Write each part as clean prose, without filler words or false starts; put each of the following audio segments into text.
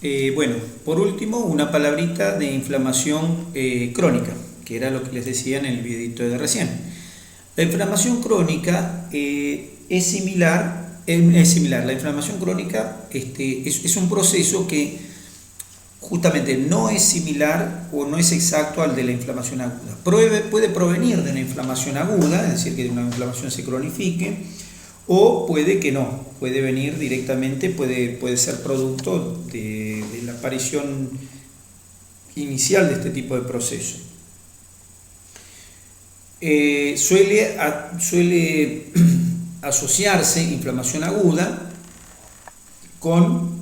Bueno, por último, una palabrita de inflamación crónica, que era lo que les decía en el videito de recién. La inflamación crónica es similar, la inflamación crónica es un proceso que justamente no es similar o no es exacto al de la inflamación aguda. Puede provenir de una inflamación aguda, es decir, que una inflamación se cronifique, o puede que no, puede venir directamente, puede ser producto de la aparición inicial de este tipo de proceso. Suele asociarse inflamación aguda con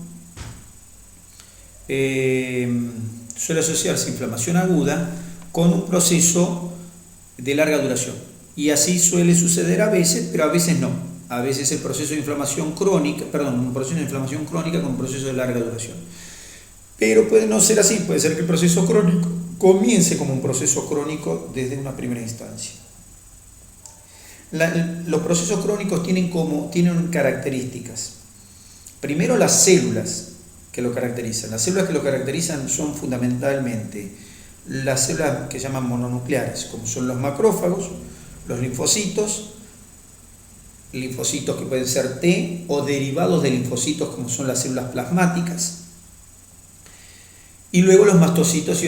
un proceso de larga duración, y así suele suceder a veces, pero a veces no. A veces el proceso de inflamación crónica, un proceso de inflamación crónica con un proceso de larga duración. Pero puede no ser así, puede ser que el proceso crónico comience como un proceso crónico desde una primera instancia. Los procesos crónicos tienen características. Primero, las células que lo caracterizan. Las células que lo caracterizan son fundamentalmente las células que se llaman mononucleares, como son los macrófagos, los linfocitos que pueden ser T o derivados de linfocitos, como son las células plasmáticas, y luego los mastocitos y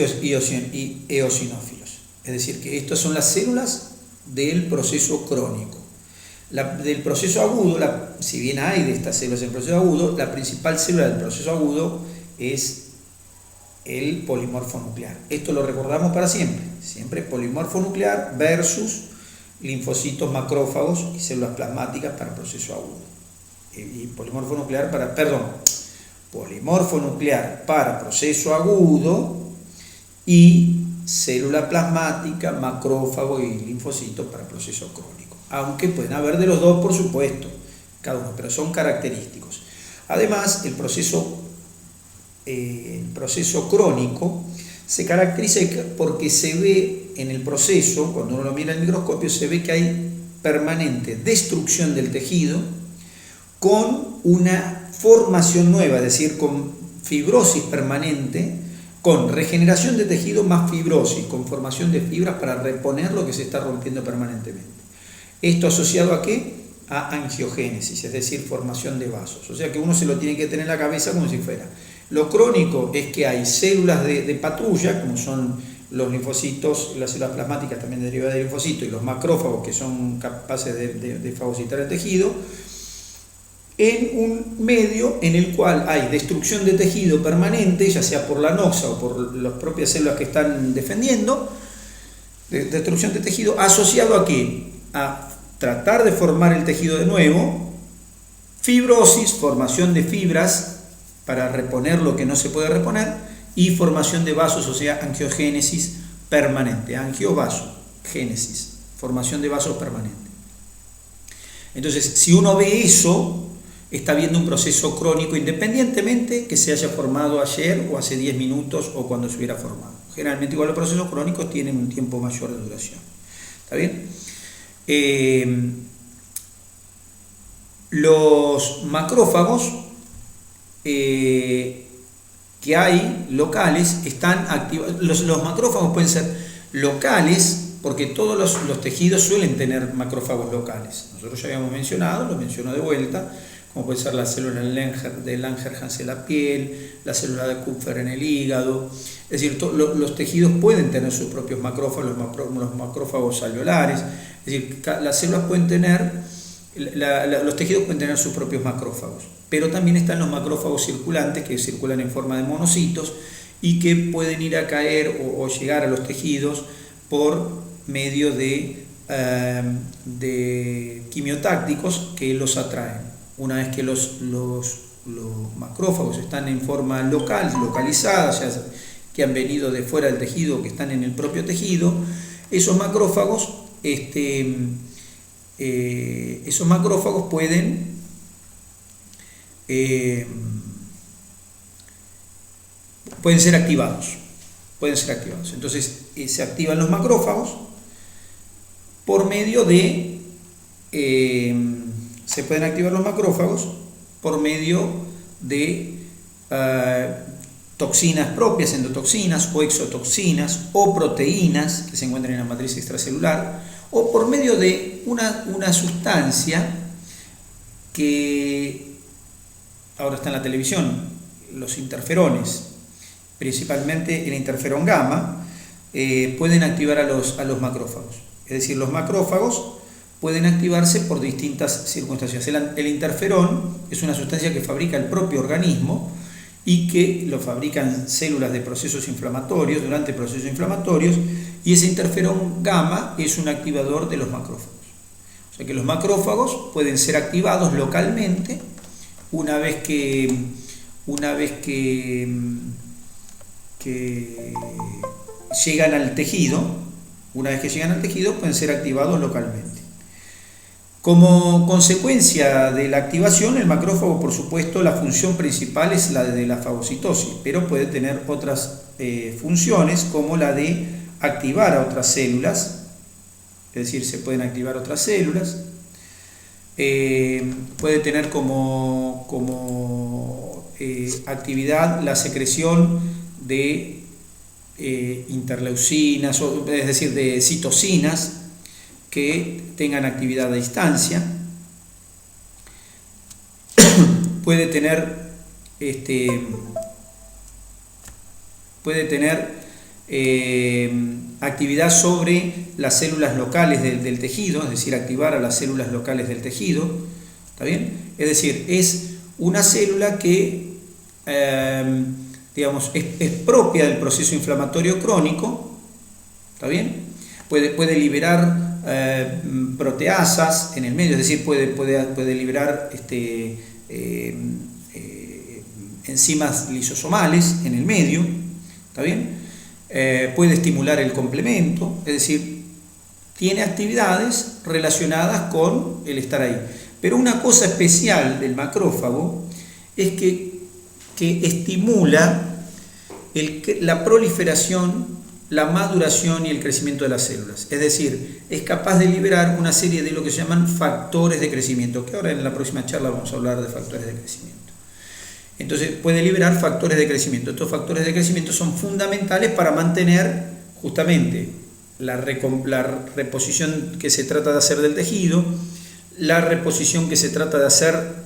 eosinófilos. Es decir, que estas son las células del proceso crónico. Del proceso agudo, si bien hay de estas células en el proceso agudo, la principal célula del proceso agudo es el polimorfo nuclear. Esto lo recordamos para siempre. Siempre polimorfo nuclear versus linfocitos, macrófagos y células plasmáticas para proceso agudo. Y polimorfo nuclear para proceso agudo y célula plasmática, macrófago y linfocitos para proceso crónico. Aunque pueden haber de los dos, por supuesto, cada uno, pero son característicos. Además, el proceso crónico se caracteriza porque se ve en el proceso, cuando uno lo mira en el microscopio, se ve que hay permanente destrucción del tejido con una formación nueva, es decir, con fibrosis permanente, con regeneración de tejido más fibrosis, con formación de fibras para reponer lo que se está rompiendo permanentemente. ¿Esto asociado a qué? A angiogénesis, es decir, formación de vasos. O sea que uno se lo tiene que tener en la cabeza como si fuera. Lo crónico es que hay células de patrulla, como son los linfocitos, las células plasmáticas también derivadas de linfocitos, y los macrófagos, que son capaces de fagocitar el tejido, en un medio en el cual hay destrucción de tejido permanente, ya sea por la noxa o por las propias células que están defendiendo, destrucción de tejido, asociado a ¿qué? A tratar de formar el tejido de nuevo, fibrosis, formación de fibras para reponer lo que no se puede reponer, y formación de vasos, o sea, angiogénesis permanente, génesis, formación de vasos permanente. Entonces, si uno ve eso, está viendo un proceso crónico independientemente que se haya formado ayer o hace 10 minutos o cuando se hubiera formado. Generalmente igual los procesos crónicos tienen un tiempo mayor de duración. ¿Está bien? Los macrófagos que hay locales están activados. Los macrófagos pueden ser locales porque todos los tejidos suelen tener macrófagos locales. Nosotros ya habíamos mencionado, lo menciono de vuelta, como puede ser la célula de Langerhans en la piel, la célula de Kupffer en el hígado. Es decir, los tejidos pueden tener sus propios macrófagos, los macrófagos alveolares. Es decir, las células pueden tener, los tejidos pueden tener sus propios macrófagos. Pero también están los macrófagos circulantes, que circulan en forma de monocitos y que pueden ir a caer o llegar a los tejidos por medio de quimiotácticos que los atraen. Una vez que los macrófagos están en forma localizada, ya que han venido de fuera del tejido, que están en el propio tejido, esos macrófagos pueden ser activados. Entonces se activan los macrófagos por medio de se pueden activar los macrófagos por medio de toxinas propias, endotoxinas o exotoxinas o proteínas que se encuentran en la matriz extracelular, o por medio de una sustancia que ahora está en la televisión, los interferones, principalmente el interferón gamma, pueden activar a los macrófagos. Es decir, los macrófagos pueden activarse por distintas circunstancias. El interferón es una sustancia que fabrica el propio organismo y que lo fabrican células de procesos inflamatorios, durante procesos inflamatorios, y ese interferón gamma es un activador de los macrófagos. O sea que los macrófagos pueden ser activados localmente una vez que llegan al tejido. Una vez que llegan al tejido pueden ser activados localmente. Como consecuencia de la activación, el macrófago, por supuesto, la función principal es la de la fagocitosis, pero puede tener otras funciones, como la de activar a otras células, es decir, se pueden activar otras células, puede tener como actividad la secreción de interleucinas, es decir, de citocinas que tengan actividad a distancia. Puede tener actividad sobre las células locales del tejido, es decir, activar a las células locales del tejido. ¿Está bien? Es decir, es una célula que digamos, es propia del proceso inflamatorio crónico. ¿Está bien? Puede liberar proteasas en el medio, es decir, puede liberar enzimas lisosomales en el medio. ¿Está bien? Puede estimular el complemento, es decir, tiene actividades relacionadas con el estar ahí. Pero una cosa especial del macrófago es que estimula la proliferación, la maduración y el crecimiento de las células. Es decir, es capaz de liberar una serie de lo que se llaman factores de crecimiento, que ahora en la próxima charla vamos a hablar de factores de crecimiento. Entonces puede liberar factores de crecimiento. Estos factores de crecimiento son fundamentales para mantener justamente la reposición que se trata de hacer del tejido, la reposición que se trata de hacer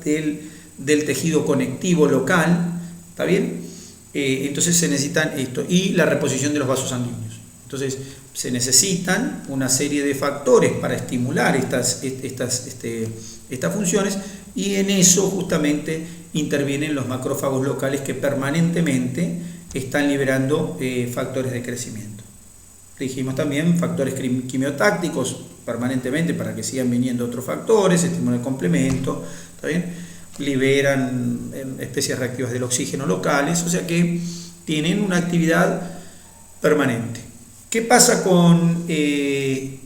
del tejido conectivo local. ¿Está bien? Entonces se necesitan esto, y la reposición de los vasos sanguíneos. Entonces se necesitan una serie de factores para estimular estas funciones, y en eso justamente intervienen los macrófagos locales que permanentemente están liberando factores de crecimiento. Dijimos también factores quimiotácticos permanentemente para que sigan viniendo otros factores, estimulan el complemento, ¿está bien? Liberan especies reactivas del oxígeno locales, o sea que tienen una actividad permanente. ¿Qué pasa con el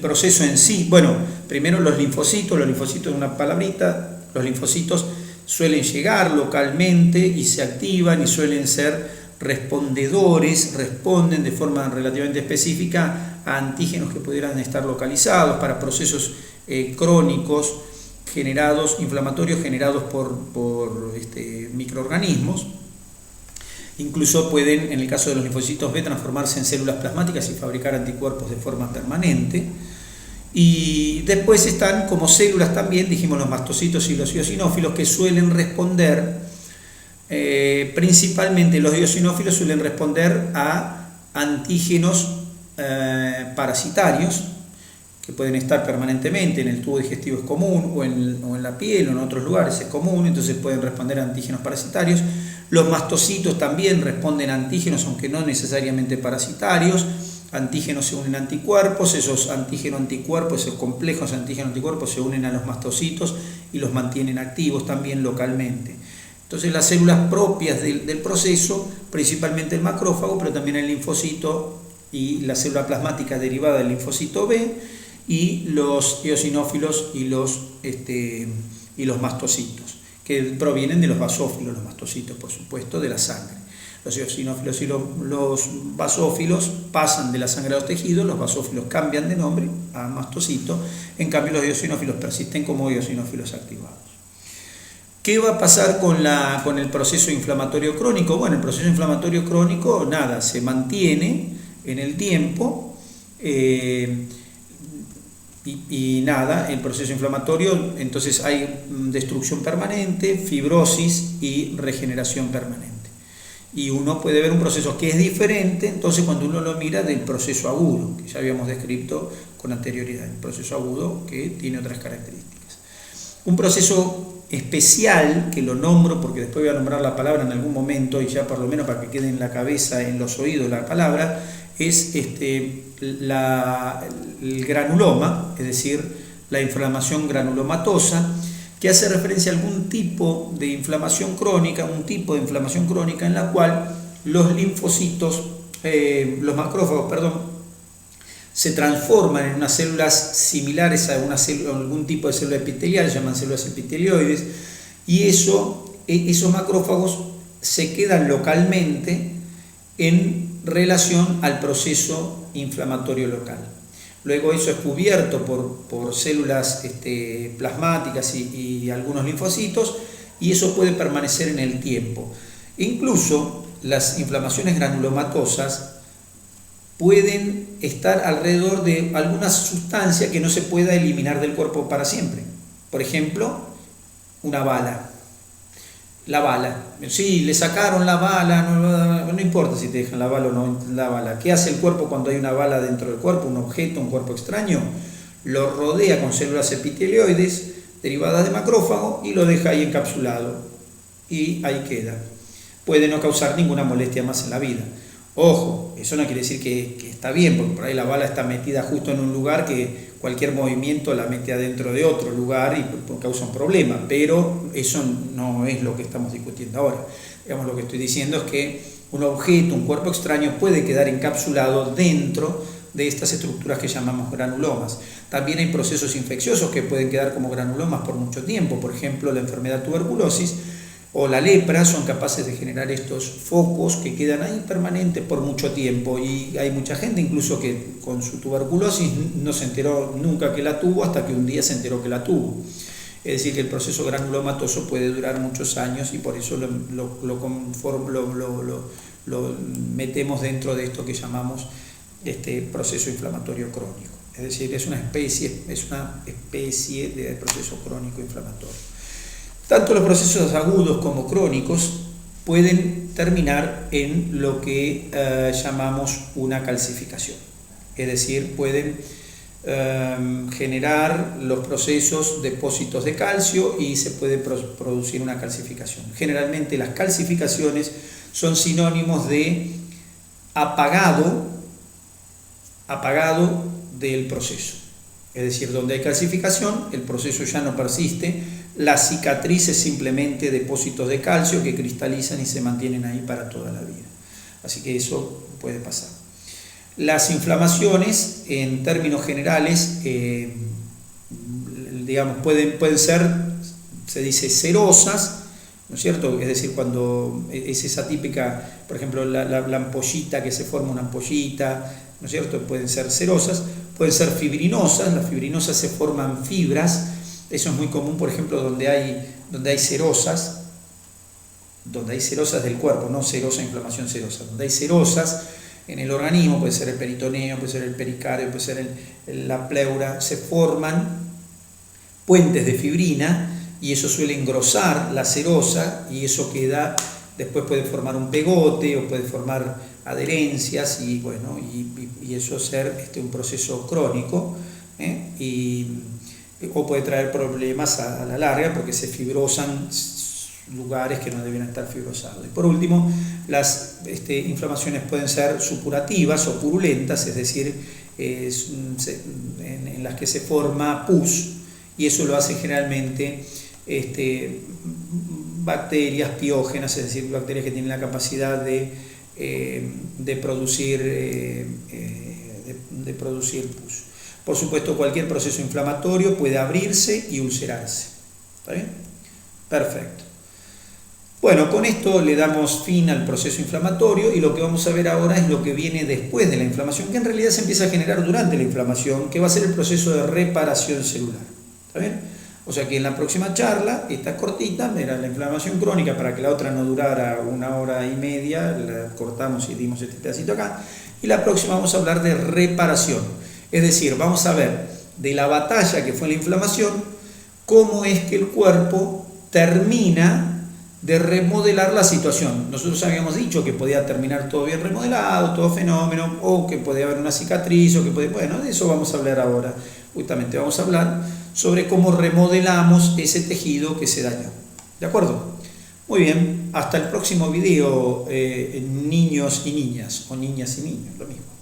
proceso en sí? Bueno, primero los linfocitos es una palabrita. Los linfocitos suelen llegar localmente y se activan y suelen ser respondedores, responden de forma relativamente específica a antígenos que pudieran estar localizados para procesos crónicos inflamatorios generados por microorganismos. Incluso pueden, en el caso de los linfocitos B, transformarse en células plasmáticas y fabricar anticuerpos de forma permanente. Y después están como células también, dijimos, los mastocitos y los eosinófilos, que suelen responder, principalmente los eosinófilos suelen responder a antígenos parasitarios, que pueden estar permanentemente en el tubo digestivo, es común, o en la piel o en otros lugares es común, entonces pueden responder a antígenos parasitarios. Los mastocitos también responden a antígenos, aunque no necesariamente parasitarios. Antígenos se unen a anticuerpos, esos antígeno-anticuerpos, esos complejos antígeno-anticuerpos se unen a los mastocitos y los mantienen activos también localmente. Entonces las células propias del proceso, principalmente el macrófago, pero también el linfocito y la célula plasmática derivada del linfocito B, y los eosinófilos y los mastocitos, que provienen de los basófilos, los mastocitos, por supuesto, de la sangre. Los eosinófilos y los basófilos pasan de la sangre a los tejidos, los basófilos cambian de nombre a mastocito, en cambio los eosinófilos persisten como eosinófilos activados. ¿Qué va a pasar con el proceso inflamatorio crónico? Bueno, el proceso inflamatorio crónico, nada, se mantiene en el tiempo y nada, el proceso inflamatorio, entonces hay destrucción permanente, fibrosis y regeneración permanente. Y uno puede ver un proceso que es diferente, entonces cuando uno lo mira del proceso agudo, que ya habíamos descrito con anterioridad, el proceso agudo que tiene otras características. Un proceso especial, que lo nombro porque después voy a nombrar la palabra en algún momento y ya por lo menos para que quede en la cabeza, en los oídos la palabra, es el granuloma, es decir, la inflamación granulomatosa, que hace referencia a algún tipo de inflamación crónica, un tipo de inflamación crónica en la cual los linfocitos, los macrófagos, se transforman en unas células similares a algún tipo de célula epitelial, se llaman células epitelioides, y esos macrófagos se quedan localmente en relación al proceso inflamatorio local. Luego eso es cubierto por células plasmáticas y algunos linfocitos, y eso puede permanecer en el tiempo. Incluso las inflamaciones granulomatosas pueden estar alrededor de alguna sustancia que no se pueda eliminar del cuerpo para siempre. Por ejemplo, una bala. La bala. Sí, le sacaron la bala, no importa si te dejan la bala o no la bala. ¿Qué hace el cuerpo cuando hay una bala dentro del cuerpo? Un objeto, un cuerpo extraño. Lo rodea con células epitelioides derivadas de macrófago y lo deja ahí encapsulado. Y ahí queda. Puede no causar ninguna molestia más en la vida. Ojo, eso no quiere decir que está bien, porque por ahí la bala está metida justo en un lugar que cualquier movimiento la mete adentro de otro lugar y causa un problema, pero eso no es lo que estamos discutiendo ahora. Digamos, lo que estoy diciendo es que un objeto, un cuerpo extraño puede quedar encapsulado dentro de estas estructuras que llamamos granulomas. También hay procesos infecciosos que pueden quedar como granulomas por mucho tiempo, por ejemplo la enfermedad tuberculosis o la lepra son capaces de generar estos focos que quedan ahí permanentes por mucho tiempo, y hay mucha gente incluso que con su tuberculosis no se enteró nunca que la tuvo hasta que un día se enteró que la tuvo. Es decir, que el proceso granulomatoso puede durar muchos años y por eso lo metemos dentro de esto que llamamos proceso inflamatorio crónico. Es decir, es una especie de proceso crónico inflamatorio. Tanto los procesos agudos como crónicos pueden terminar en lo que llamamos una calcificación. Es decir, pueden generar los procesos depósitos de calcio y se puede producir una calcificación. Generalmente las calcificaciones son sinónimos de apagado del proceso. Es decir, donde hay calcificación, el proceso ya no persiste, la cicatriz es simplemente depósitos de calcio que cristalizan y se mantienen ahí para toda la vida. Así que eso puede pasar. Las inflamaciones, en términos generales, pueden ser, se dice, serosas, ¿no es cierto? Es decir, cuando es esa típica, por ejemplo, la ampollita, que se forma una ampollita, ¿no es cierto? Pueden ser serosas, pueden ser fibrinosas, las fibrinosas se forman fibras, eso es muy común, por ejemplo, donde hay serosas del cuerpo, no serosa, inflamación serosa, donde hay serosas en el organismo, puede ser el peritoneo, puede ser el pericardio, puede ser la pleura, se forman puentes de fibrina y eso suele engrosar la serosa y eso queda, después puede formar un pegote o puede formar adherencias y bueno, y eso ser un proceso crónico, o puede traer problemas a la larga porque se fibrosan lugares que no deben estar fibrosados. Y por último, las inflamaciones pueden ser supurativas o purulentas, es decir, en las que se forma pus, y eso lo hacen generalmente bacterias piógenas, es decir, bacterias que tienen la capacidad de producir pus. Por supuesto, cualquier proceso inflamatorio puede abrirse y ulcerarse. ¿Está bien? Perfecto. Bueno, con esto le damos fin al proceso inflamatorio y lo que vamos a ver ahora es lo que viene después de la inflamación, que en realidad se empieza a generar durante la inflamación, que va a ser el proceso de reparación celular. ¿Está bien? O sea que en la próxima charla, esta es cortita, era la inflamación crónica, para que la otra no durara 1 hora y media, la cortamos y dimos este pedacito acá. Y la próxima vamos a hablar de reparación. Es decir, vamos a ver de la batalla que fue la inflamación, cómo es que el cuerpo termina de remodelar la situación. Nosotros habíamos dicho que podía terminar todo bien remodelado, todo fenómeno, o que podía haber una cicatriz, o que podía, bueno, de eso vamos a hablar ahora. Justamente vamos a hablar sobre cómo remodelamos ese tejido que se dañó. ¿De acuerdo? Muy bien, hasta el próximo video, niños y niñas, o niñas y niños, lo mismo.